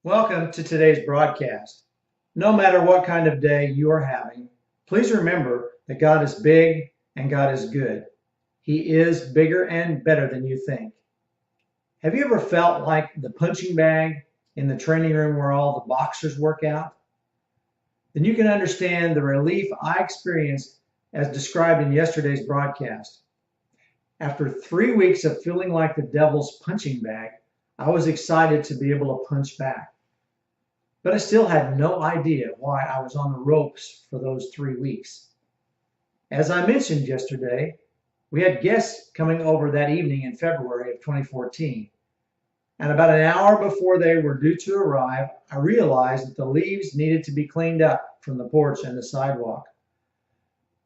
Welcome to today's broadcast. No matter what kind of day you are having, please remember that God is big and God is good. He is bigger and better than you think. Have you ever felt like the punching bag in the training room where all the boxers work out? Then you can understand the relief I experienced as described in yesterday's broadcast. After 3 weeks of feeling like the devil's punching bag, I was excited to be able to punch back. But I still had no idea why I was on the ropes for those 3 weeks. As I mentioned yesterday, we had guests coming over that evening in February of 2014. And about an hour before they were due to arrive, I realized that the leaves needed to be cleaned up from the porch and the sidewalk.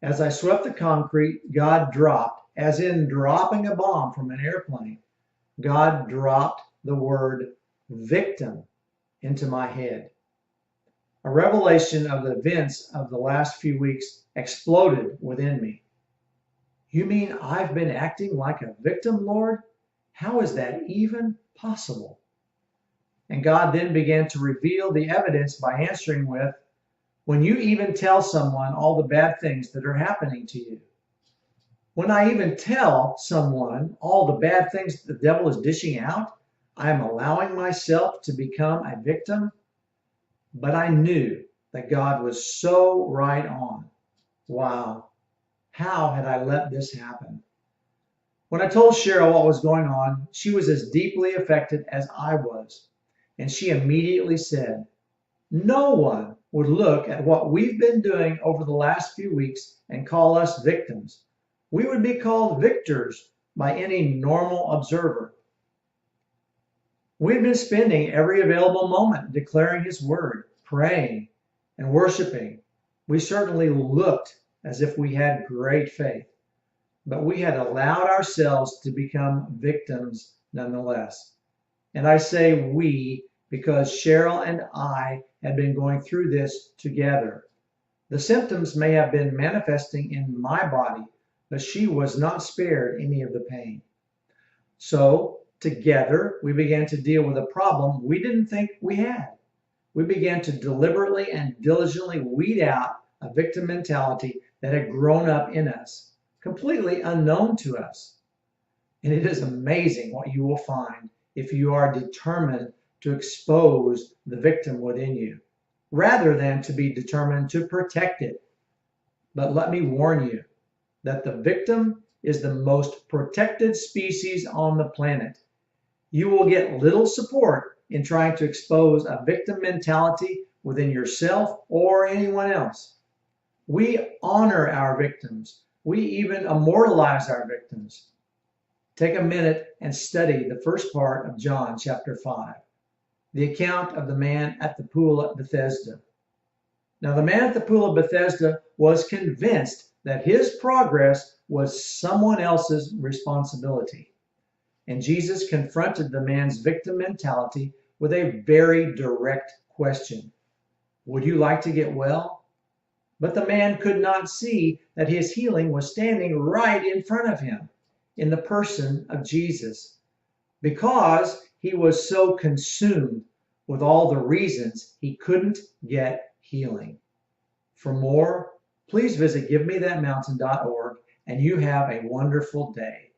As I swept the concrete, God dropped, as in dropping a bomb from an airplane, God dropped the word victim into my head. A revelation of the events of the last few weeks exploded within me. You mean I've been acting like a victim, Lord? How is that even possible? And God then began to reveal the evidence by answering with, when you even tell someone all the bad things that are happening to you. When I even tell someone all the bad things the devil is dishing out, I am allowing myself to become a victim. But I knew that God was so right on. Wow, how had I let this happen? When I told Cheryl what was going on, she was as deeply affected as I was. And she immediately said, no one would look at what we've been doing over the last few weeks and call us victims. We would be called victors by any normal observer. We've been spending every available moment declaring His word, praying, and worshiping. We certainly looked as if we had great faith, but we had allowed ourselves to become victims nonetheless. And I say we because Cheryl and I had been going through this together. The symptoms may have been manifesting in my body, but she was not spared any of the pain. So, together, we began to deal with a problem we didn't think we had. We began to deliberately and diligently weed out a victim mentality that had grown up in us, completely unknown to us. And it is amazing what you will find if you are determined to expose the victim within you, rather than to be determined to protect it. But let me warn you that the victim is the most protected species on the planet. You will get little support in trying to expose a victim mentality within yourself or anyone else. We honor our victims. We even immortalize our victims. Take a minute and study the first part of John chapter 5, the account of the man at the pool at Bethesda. Now, the man at the pool of Bethesda was convinced that his progress was someone else's responsibility. And Jesus confronted the man's victim mentality with a very direct question. Would you like to get well? But the man could not see that his healing was standing right in front of him in the person of Jesus, because he was so consumed with all the reasons he couldn't get healing. For more, please visit givemethatmountain.org, and you have a wonderful day.